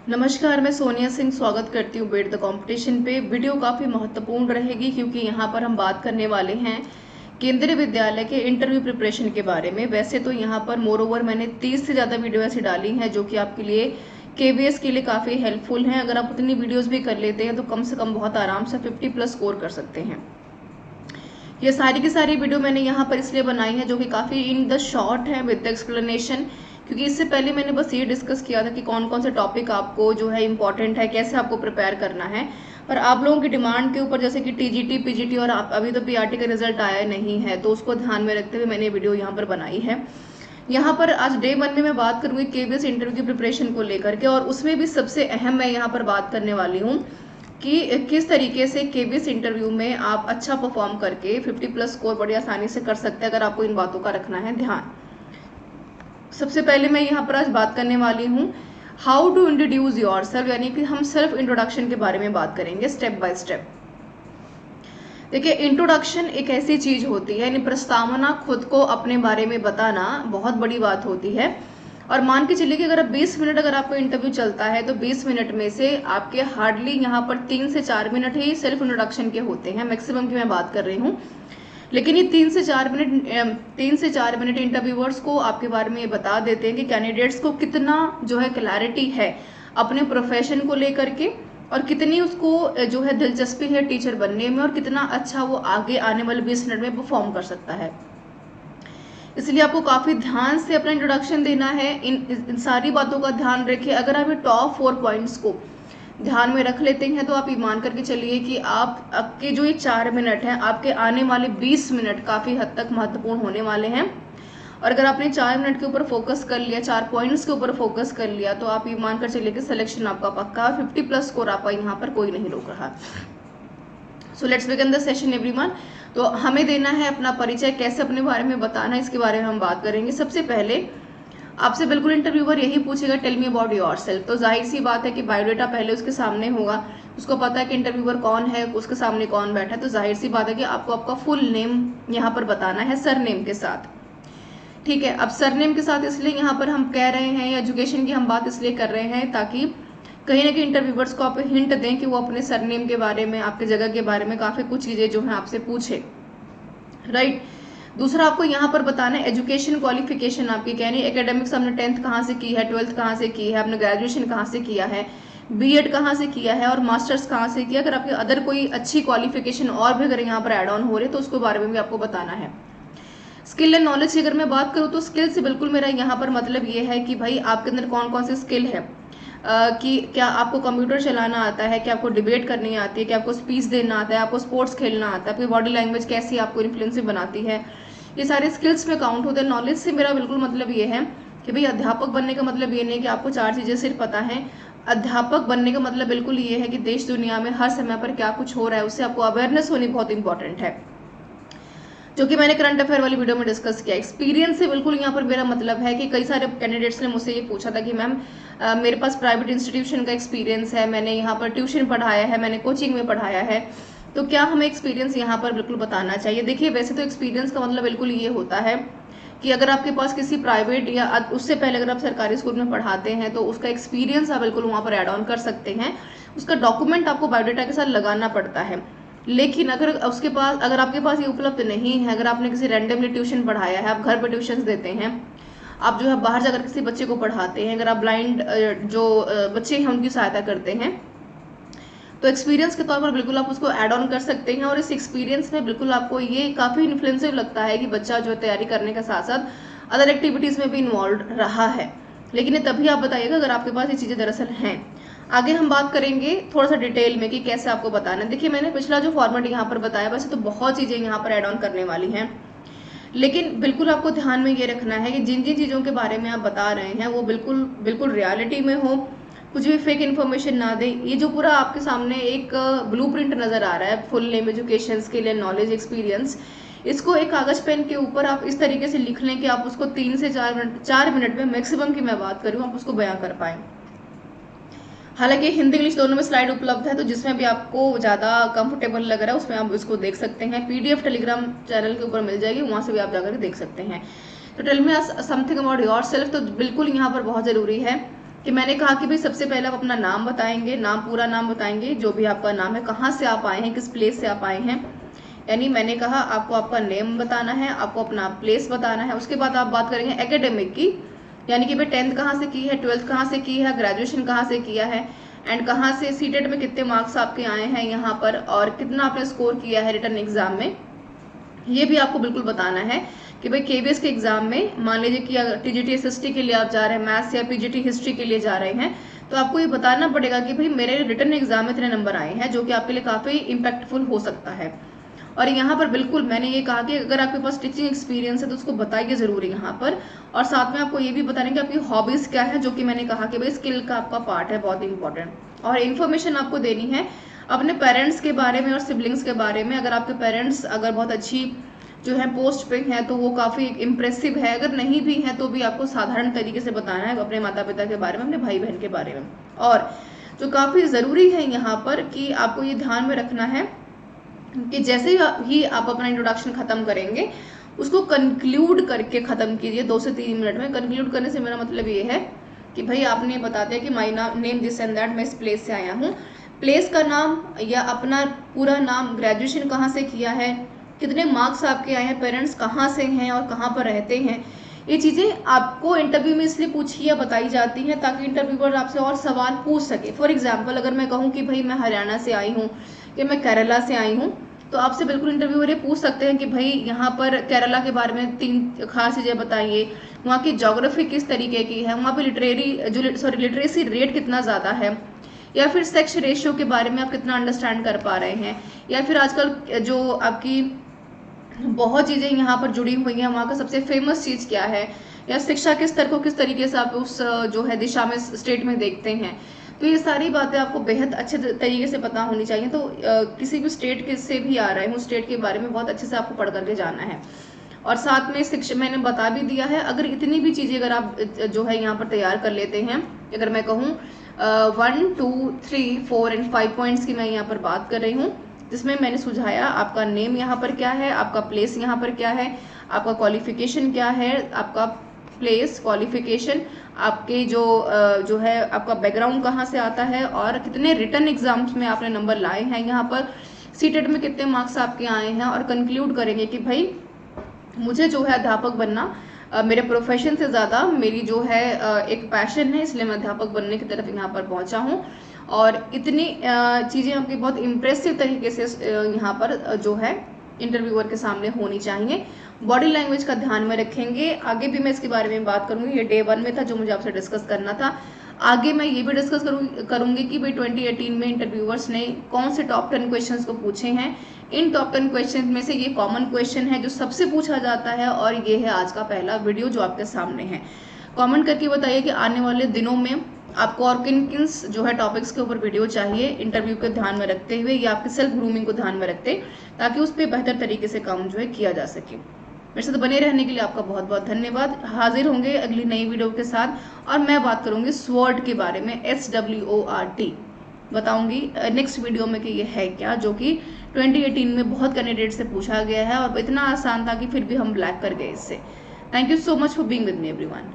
नमस्कार, मैं सोनिया सिंह स्वागत करती हूँ बेट द कंपटीशन पे। वीडियो काफ़ी महत्वपूर्ण रहेगी क्योंकि यहाँ पर हम बात करने वाले हैं केंद्रीय विद्यालय के इंटरव्यू प्रिपरेशन के बारे में। वैसे तो यहाँ पर मोर ओवर मैंने 30 से ज़्यादा वीडियो ऐसी डाली हैं जो कि आपके लिए केवीएस के लिए काफ़ी हेल्पफुल हैं। अगर आप उतनी वीडियोज़ भी कर लेते हैं तो कम से कम बहुत आराम से 50+ स्कोर कर सकते हैं। ये सारी की सारी वीडियो मैंने यहाँ पर इसलिए बनाई है जो कि काफ़ी इन द शॉर्ट है विद एक्सप्लेनेशन, क्योंकि इससे पहले मैंने बस ये डिस्कस किया था कि कौन कौन से टॉपिक आपको जो है इंपॉर्टेंट है, कैसे आपको प्रिपेयर करना है। पर आप लोगों की डिमांड के ऊपर, जैसे कि टीजीटी, पीजीटी और अभी तो पीआरटी का रिजल्ट आया नहीं है, तो उसको ध्यान में रखते हुए मैंने वीडियो यहाँ पर बनाई है। यहाँ पर आज डे 1 में मैं बात करूंगी केवीएस इंटरव्यू की प्रिपरेशन को लेकर के, और उसमें भी सबसे अहम मैं यहाँ पर बात करने वाली हूँ कि किस तरीके से केवीएस इंटरव्यू में आप अच्छा परफॉर्म करके 50+ स्कोर बड़ी आसानी से कर सकते हैं, अगर आपको इन बातों का रखना है ध्यान। सबसे पहले मैं यहाँ पर आज बात करने वाली हूँ how to introduce yourself, यानी कि हम सेल्फ इंट्रोडक्शन के बारे में बात करेंगे स्टेप बाय स्टेप। देखिए, इंट्रोडक्शन एक ऐसी चीज होती है, यानी प्रस्तावना, खुद को अपने बारे में बताना बहुत बड़ी बात होती है। और मान के चलिए कि अगर 20 मिनट अगर आपको इंटरव्यू चलता है तो 20 मिनट में से आपके हार्डली यहाँ पर 3 से 4 मिनट ही सेल्फ इंट्रोडक्शन के होते हैं, मैक्सिमम की मैं बात कर रही हूँ। लेकिन ये 3 से 4 मिनट इंटरव्यूअर्स को आपके बारे में ये बता देते हैं कि कैंडिडेट्स को कितना जो है क्लैरिटी है अपने प्रोफेशन को लेकर के, और कितनी उसको जो है दिलचस्पी है टीचर बनने में, और कितना अच्छा वो आगे आने वाले 20 मिनट में परफॉर्म कर सकता है। इसलिए आपको काफी ध्यान से अपना इंट्रोडक्शन देना है। इन सारी बातों का ध्यान रखिए। अगर आप ये टॉप 4 पॉइंट्स को ध्यान में रख लेते हैं तो आप ये मान करके चलिए कि आपके जो ये 4 मिनट हैं, आपके आने वाले 20 मिनट काफी हद तक महत्वपूर्ण होने वाले हैं। और अगर आपने 4 मिनट के ऊपर फोकस कर लिया, 4 पॉइंट्स के ऊपर फोकस कर लिया, तो आप ये मानकर चलिए कि सिलेक्शन आपका पक्का, 50+ स्कोर आपका यहाँ पर कोई नहीं रोक रहा। So let's begin the session everyone. तो हमें देना है अपना परिचय, कैसे अपने बारे में बताना है, इसके बारे में हम बात करेंगे। सबसे पहले आपसे बिल्कुल इंटरव्यूअर यही पूछेगा tell me about yourself. तो जाहिर सी बात है कि बायोडेटा पहले उसके सामने होगा, उसको पता है कि इंटरव्यूअर कौन है, उसके सामने कौन बैठा है, तो जाहिर सी बात है कि आपको आपका फुल नेम यहाँ पर बताना है सरनेम के साथ। ठीक है, अब सरनेम के साथ इसलिए यहाँ पर हम कह रहे हैं, एजुकेशन की हम बात इसलिए कर रहे हैं ताकि कहीं ना कहीं इंटरव्यूअर्स को आप हिंट दें कि वो अपने सरनेम के बारे में, आपके जगह के बारे में काफी कुछ चीजें जो है आपसे पूछे, राइट। दूसरा आपको यहाँ पर बताना है एजुकेशन क्वालिफिकेशन आपकी, क्या नहीं, एकेडमिक्स आपने 10th कहाँ से की है, 12th कहाँ से की है, आपने ग्रेजुएशन कहाँ से किया है, बीएड कहाँ से किया है, और मास्टर्स कहाँ से किया। अगर आपकी अदर कोई अच्छी क्वालिफिकेशन और भी अगर यहाँ पर एड ऑन हो रहे तो उसके बारे में भी आपको बताना है। स्किल एंड नॉलेज की अगर मैं बात करूँ तो स्किल से बिल्कुल मेरा यहाँ पर मतलब ये है कि भाई आपके अंदर कौन कौन से स्किल है, कि क्या आपको कंप्यूटर चलाना आता है, क्या आपको डिबेट करनी आती है, क्या आपको स्पीच देना आता है, आपको स्पोर्ट्स खेलना आता है, आपकी बॉडी लैंग्वेज कैसी आपको इन्फ्लुएंसिव बनाती है, ये सारे स्किल्स में काउंट होते हैं। नॉलेज से मेरा बिल्कुल मतलब ये है कि भाई अध्यापक बनने का मतलब ये नहीं कि आपको 4 चीजें सिर्फ पता है। अध्यापक बनने का मतलब बिल्कुल ये है कि देश दुनिया में हर समय पर क्या कुछ हो रहा है उससे आपको अवेयरनेस होनी बहुत इंपॉर्टेंट है, जो कि मैंने करंट अफेयर वाली वीडियो में डिस्कस किया। एक्सपीरियंस से बिल्कुल यहाँ पर मेरा मतलब है कि कई सारे कैंडिडेट्स ने मुझसे ये पूछा था कि मैम मेरे पास प्राइवेट इंस्टीट्यूशन का एक्सपीरियंस है, मैंने यहाँ पर ट्यूशन पढ़ाया है, मैंने कोचिंग में पढ़ाया है, तो क्या हमें एक्सपीरियंस यहाँ पर बिल्कुल बताना चाहिए। देखिए, वैसे तो एक्सपीरियंस का मतलब बिल्कुल ये होता है कि अगर आपके पास किसी प्राइवेट या उससे पहले अगर आप सरकारी स्कूल में पढ़ाते हैं तो उसका एक्सपीरियंस आप बिल्कुल वहाँ पर ऐड ऑन कर सकते हैं। उसका डॉक्यूमेंट आपको बायोडेटा के साथ लगाना पड़ता है। लेकिन अगर उसके पास, अगर आपके पास ये उपलब्ध नहीं है, अगर आपने किसी रैंडमली ट्यूशन पढ़ाया है, आप घर पर ट्यूशन देते हैं, आप जो है बाहर जाकर किसी बच्चे को पढ़ाते हैं, अगर आप ब्लाइंड जो बच्चे हैं उनकी सहायता करते हैं, तो एक्सपीरियंस के तौर पर बिल्कुल आप उसको ऐड ऑन कर सकते हैं। और इस एक्सपीरियंस में बिल्कुल आपको ये काफ़ी इन्फ्लुएंसिव लगता है कि बच्चा जो है तैयारी करने के साथ साथ अदर एक्टिविटीज़ में भी इन्वॉल्व रहा है। लेकिन ये तभी आप बताइएगा अगर आपके पास ये चीज़ें दरअसल हैं। आगे हम बात करेंगे थोड़ा सा डिटेल में कि कैसे आपको बताना है। देखिए, मैंने पिछला जो फॉर्मेट यहाँ पर बताया, वैसे तो बहुत चीज़ें यहाँ पर ऐड ऑन करने वाली हैं, लेकिन बिल्कुल आपको ध्यान में ये रखना है कि जिन जिन चीज़ों के बारे में आप बता रहे हैं वो बिल्कुल बिल्कुल रियलिटी में हो, कुछ भी फेक इन्फॉर्मेशन ना दे। ये जो पूरा आपके सामने एक ब्लूप्रिंट नजर आ रहा है, full name, education, skill and knowledge, experience, इसको एक कागज पेन के ऊपर आप इस तरीके से लिख लें कि आप उसको 3 से 4 मिनट में मैक्सिमम की मैं बात करूँ आप उसको बयां कर पाए। हालांकि हिंदी इंग्लिश दोनों में स्लाइड उपलब्ध है, तो जिसमें भी आपको ज़्यादा कंफर्टेबल लग रहा है उसमें आप इसको देख सकते हैं। पीडीएफ टेलीग्राम चैनल के ऊपर मिल जाएगी, वहाँ से भी आप जाकर देख सकते हैं। तो tell me something about yourself, तो बिल्कुल यहाँ पर बहुत ज़रूरी है कि मैंने कहा कि भाई सबसे पहले आप अपना नाम बताएंगे, नाम पूरा नाम बताएंगे, जो भी आपका नाम है, कहाँ से आप आए हैं, किस प्लेस से आप आए हैं। यानी मैंने कहा आपको आपका नेम बताना है, आपको अपना प्लेस बताना है। उसके बाद आप बात करेंगे एकेडमिक की, यानी कि भाई 10th कहाँ से की है, 12th कहाँ से की है, ग्रेजुएशन कहाँ से किया है, एंड कहाँ से सीटेट में कितने मार्क्स आपके आए हैं यहाँ पर, और कितना आपने स्कोर किया है रिटर्न एग्जाम में। ये भी आपको बिल्कुल बताना है कि भाई केबीएस के एग्जाम में मान लीजिए कि अगर टीजीटी एसएसटी के लिए आप जा रहे हैं, मैथ्स या पीजीटी हिस्ट्री के लिए जा रहे हैं, तो आपको ये बताना पड़ेगा कि भाई मेरे रिटर्न एग्जाम में इतने नंबर आए हैं, जो कि आपके लिए काफी इम्पैक्टफुल हो सकता है। और यहाँ पर बिल्कुल मैंने ये कहा कि अगर आपके पास टीचिंग एक्सपीरियंस है तो उसको बताइए जरूर यहाँ पर। और साथ में आपको ये भी बताना है कि आपकी हॉबीज क्या है, जो कि मैंने कहा कि भाई स्किल का आपका पार्ट है, बहुत इंपॉर्टेंट। और इन्फॉर्मेशन आपको देनी है अपने पेरेंट्स के बारे में और सिबलिंग्स के बारे में। अगर आपके पेरेंट्स अगर बहुत अच्छी जो है पोस्ट पे है तो वो काफी इम्प्रेसिव है, अगर नहीं भी है तो भी आपको साधारण तरीके से बताना है अपने माता पिता के बारे में, अपने भाई बहन के बारे में। और जो काफी जरूरी है यहाँ पर कि आपको ये ध्यान में रखना है कि जैसे ही आप अपना इंट्रोडक्शन खत्म करेंगे उसको कंक्लूड करके खत्म कीजिए 2 से 3 मिनट में। कंक्लूड करने से मेरा मतलब ये है कि भाई आपने बता दिया कि my name this and that, मैं इस प्लेस से आया हूँ। प्लेस का नाम या अपना पूरा नाम, ग्रेजुएशन कहाँ से किया है, कितने मार्क्स आपके आए हैं, पेरेंट्स कहाँ से हैं और कहाँ पर रहते हैं। ये चीज़ें आपको इंटरव्यू में इसलिए पूछी या बताई जाती हैं ताकि इंटरव्यूअर आपसे और सवाल पूछ सके। फॉर एग्जाम्पल अगर मैं कहूँ कि भाई मैं हरियाणा से आई हूँ कि मैं केरला से आई हूँ, तो आपसे बिल्कुल इंटरव्यूअर ये पूछ सकते हैं कि भाई यहाँ पर केरला के बारे में 3 खास चीज़ें बताइए, वहाँ की ज्योग्राफी किस तरीके की है, वहाँ पे लिटरेसी रेट कितना ज़्यादा है, या फिर सेक्स रेशियो के बारे में आप कितना अंडरस्टैंड कर पा रहे हैं, या फिर आजकल जो आपकी बहुत चीज़ें यहाँ पर जुड़ी हुई हैं, वहाँ का सबसे फेमस चीज़ क्या है, या शिक्षा के स्तर को किस तरीके से आप उस जो है दिशा में स्टेट में देखते हैं। तो ये सारी बातें आपको बेहद अच्छे तरीके से पता होनी चाहिए। तो किसी भी स्टेट के से भी आ रहे हैं, उस स्टेट के बारे में बहुत अच्छे से आपको पढ़ करके जाना है। और साथ में शिक्षा मैंने बता भी दिया है। अगर इतनी भी चीज़ें अगर आप जो है यहाँ पर तैयार कर लेते हैं, अगर मैं कहूँ 1, 2, 3, 4 एंड 5 पॉइंट्स की मैं यहाँ पर बात कर रही हूँ, जिसमें मैंने सुझाया आपका नेम यहाँ पर क्या है, आपका प्लेस यहाँ पर क्या है, आपका क्वालिफिकेशन क्या है, आपका प्लेस, क्वालिफिकेशन, आपके जो है आपका बैकग्राउंड कहाँ से आता है, और कितने रिटर्न एग्जाम्स में आपने नंबर लाए हैं, यहाँ पर सीटेट में कितने मार्क्स आपके आए हैं। और कंक्लूड करेंगे कि भाई मुझे जो है अध्यापक बनना मेरे प्रोफेशन से ज़्यादा मेरी जो है एक पैशन है, इसलिए मैं अध्यापक बनने की तरफ यहाँ पर पहुँचा हूँ। और इतनी चीज़ें आपकी बहुत इम्प्रेसिव तरीके से यहाँ पर जो है इंटरव्यूअर के सामने होनी चाहिए। बॉडी लैंग्वेज का ध्यान में रखेंगे। आगे भी मैं इसके बारे में बात करूंगी, ये डे 1 में था जो मुझे आपसे डिस्कस करना था। आगे मैं ये भी डिस्कस करूंगी कि भाई 2018 में इंटरव्यूअर्स ने कौन से टॉप 10 क्वेश्चंस को पूछे हैं। इन टॉप 10 क्वेश्चंस में से ये कॉमन क्वेश्चन है जो सबसे पूछा जाता है, और ये है आज का पहला वीडियो जो आपके सामने है। कमेंट करके बताइए कि आने वाले दिनों में आपको और किन किन जो है टॉपिक्स के ऊपर वीडियो चाहिए, इंटरव्यू को ध्यान में रखते हुए या आपके सेल्फ ग्रूमिंग को ध्यान में रखते, ताकि उस पर बेहतर तरीके से काम जो है किया जा सके। मेरे साथ बने रहने के लिए आपका बहुत बहुत धन्यवाद। हाजिर होंगे अगली नई वीडियो के साथ, और मैं बात करूंगी SWOT के बारे में, SWORT बताऊंगी नेक्स्ट वीडियो में कि ये है क्या, जो कि 2018 में बहुत कैंडिडेट से पूछा गया है और इतना आसान था कि फिर भी हम ब्लैक कर गए इससे। Thank you so much for being with me everyone.